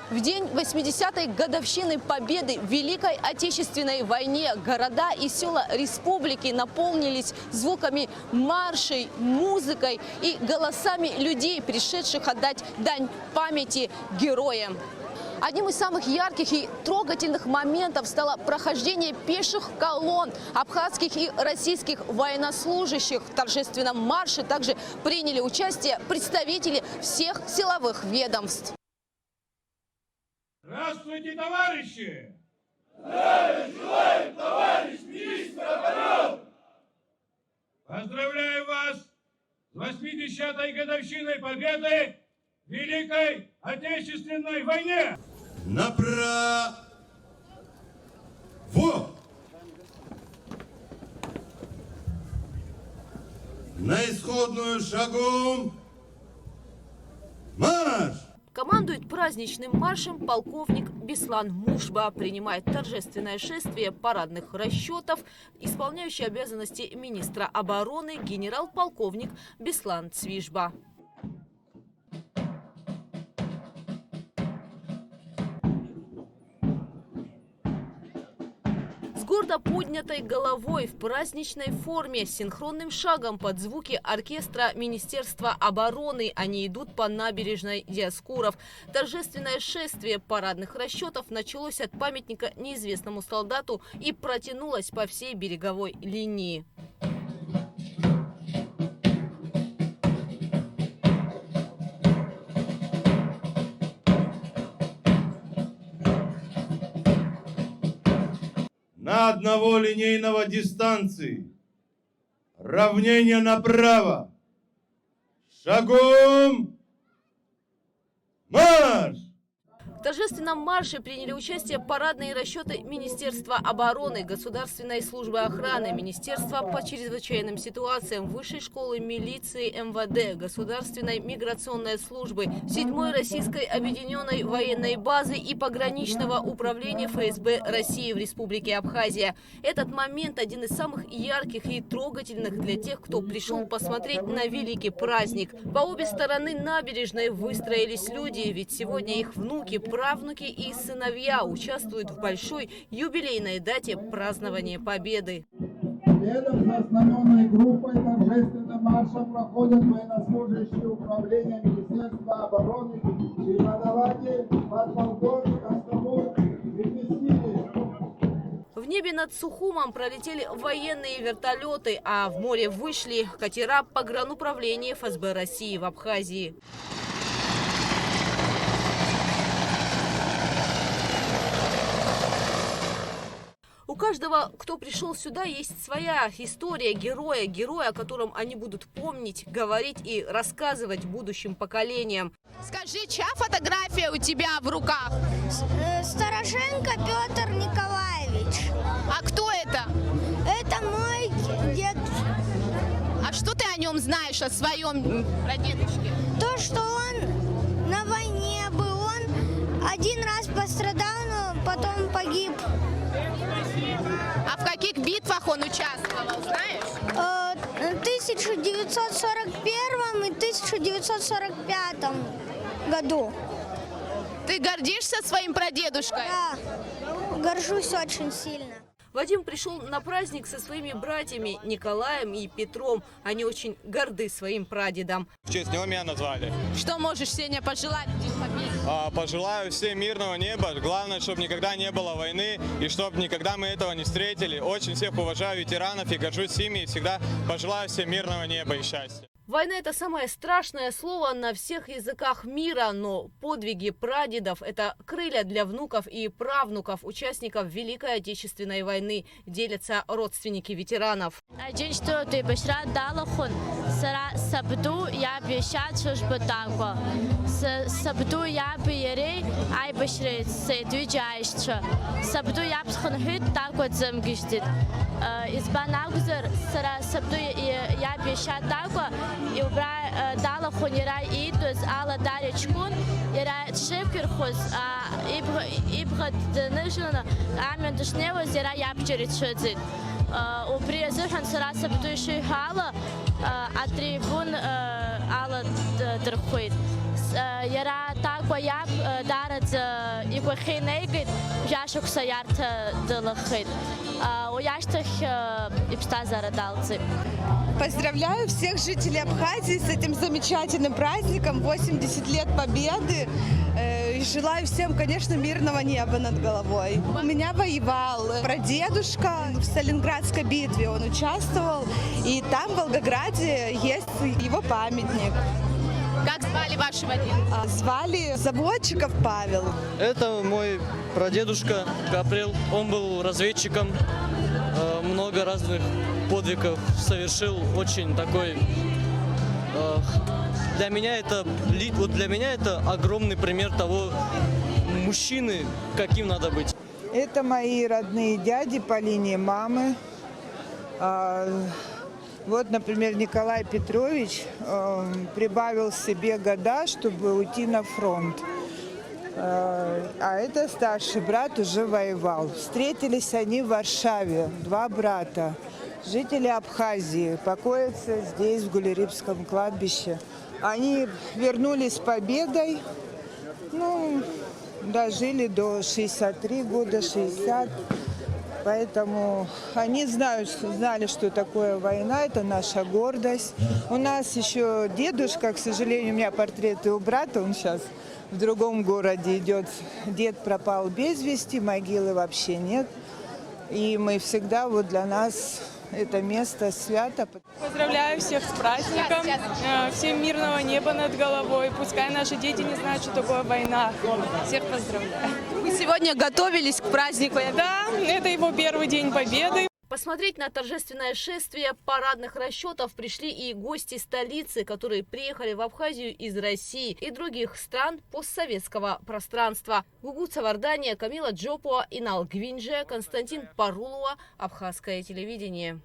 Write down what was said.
В день 80-й годовщины победы в Великой Отечественной войне города и села республики наполнились звуками маршей, музыкой и голосами людей, пришедших отдать дань памяти героям. Одним из самых ярких и трогательных моментов стало прохождение пеших колонн абхазских и российских военнослужащих. В торжественном марше также приняли участие представители всех силовых ведомств. Здравствуйте, товарищи! Здравия желаем, товарищ министр обороны! Поздравляю вас с 80-й годовщиной победы в Великой Отечественной войне! Направо! На исходную шагом марш! Командует праздничным маршем полковник Беслан Мушба. Принимает торжественное шествие парадных расчетов, исполняющий обязанности министра обороны генерал-полковник Беслан Цвижба. С гордо поднятой головой в праздничной форме, синхронным шагом под звуки оркестра Министерства обороны они идут по набережной Диоскуров. Торжественное шествие парадных расчетов началось от памятника неизвестному солдату и протянулось по всей береговой линии. На одного линейного дистанции. Равнение направо. Шагом марш! В торжественном марше приняли участие парадные расчеты Министерства обороны, Государственной службы охраны, Министерства по чрезвычайным ситуациям, Высшей школы милиции МВД, Государственной миграционной службы, 7-й российской объединенной военной базы и пограничного управления ФСБ России в Республике Абхазия. Этот момент один из самых ярких и трогательных для тех, кто пришел посмотреть на великий праздник. По обе стороны набережной выстроились люди, ведь сегодня их внуки, правнуки и сыновья участвуют в большой юбилейной дате празднования Победы. Следом за знаменной группой торжественным маршем проходят военнослужащие управления Министерства обороны и подавайте подполковник Астамур Витискили. В небе над Сухумом пролетели военные вертолеты, а в море вышли катера погрануправления ФСБ России в Абхазии. У каждого, кто пришел сюда, есть своя история героя, о котором они будут помнить, говорить и рассказывать будущим поколениям. Скажи, чья фотография у тебя в руках? Стороженко Петр Николаевич. А кто это? Это мой дед. А что ты о нем знаешь, о своем прадедушке? То, что он на войне был, он один раз пострадал, но потом погиб. А в каких битвах он участвовал, знаешь? В 1941 и 1945 году. Ты гордишься своим прадедушкой? Да, горжусь очень сильно. Вадим пришел на праздник со своими братьями Николаем и Петром. Они очень горды своим прадедом. В честь него меня назвали. Что можешь сегодня пожелать в День Победы? Пожелаю всем мирного неба. Главное, чтобы никогда не было войны и чтобы никогда мы этого не встретили. Очень всех уважаю ветеранов и горжусь ими. И всегда пожелаю всем мирного неба и счастья. Война – это самое страшное слово на всех языках мира, но подвиги прадедов – это крылья для внуков и правнуков, участников Великой Отечественной войны, делятся родственники ветеранов. Iubra dala khunira idus ala darechkun ira tshevkir khus ibghat dnishna amen dshnevo zira yapcherit shedzit ubri zefan sara sabtu shi hala atribun ala drkhwit yara tak Паяп дарат и Бахинейгит, Яшук Саярт Делахит. Уяштах и Пстазарадалцы. Поздравляю всех жителей Абхазии с этим замечательным праздником, 80 лет Победы. И желаю всем, конечно, мирного неба над головой. У меня воевал прадедушка в Сталинградской битве, он участвовал. И там, в Волгограде, есть его памятник. Как звали вашего деда? Звали заводчиков Павел. Это мой прадедушка Гаприл. Он был разведчиком, много разных подвигов совершил. Очень такой... Для меня это огромный пример того мужчины, каким надо быть. Это мои родные дяди по линии мамы. Вот, например, Николай Петрович прибавил себе года, чтобы уйти на фронт. А это старший брат уже воевал. Встретились они в Варшаве, два брата, жители Абхазии, покоятся здесь, в Гулерибском кладбище. Они вернулись с победой, дожили до 63 года, 60. Поэтому они знали, что такое война, это наша гордость. У нас еще дедушка, к сожалению, у меня портреты у брата, он сейчас в другом городе идет. Дед пропал без вести, могилы вообще нет. И мы всегда, для нас это место свято. Поздравляю всех с праздником, всем мирного неба над головой. Пускай наши дети не знают, что такое война. Всех поздравляю. Вы сегодня готовились к празднику? Да, это его первый день Победы. Посмотреть на торжественное шествие парадных расчетов пришли и гости столицы, которые приехали в Абхазию из России и других стран постсоветского пространства. Гугуца Вардания, Камила Джопуа, Инал Гвинже, Константин Парулова, Абхазское телевидение.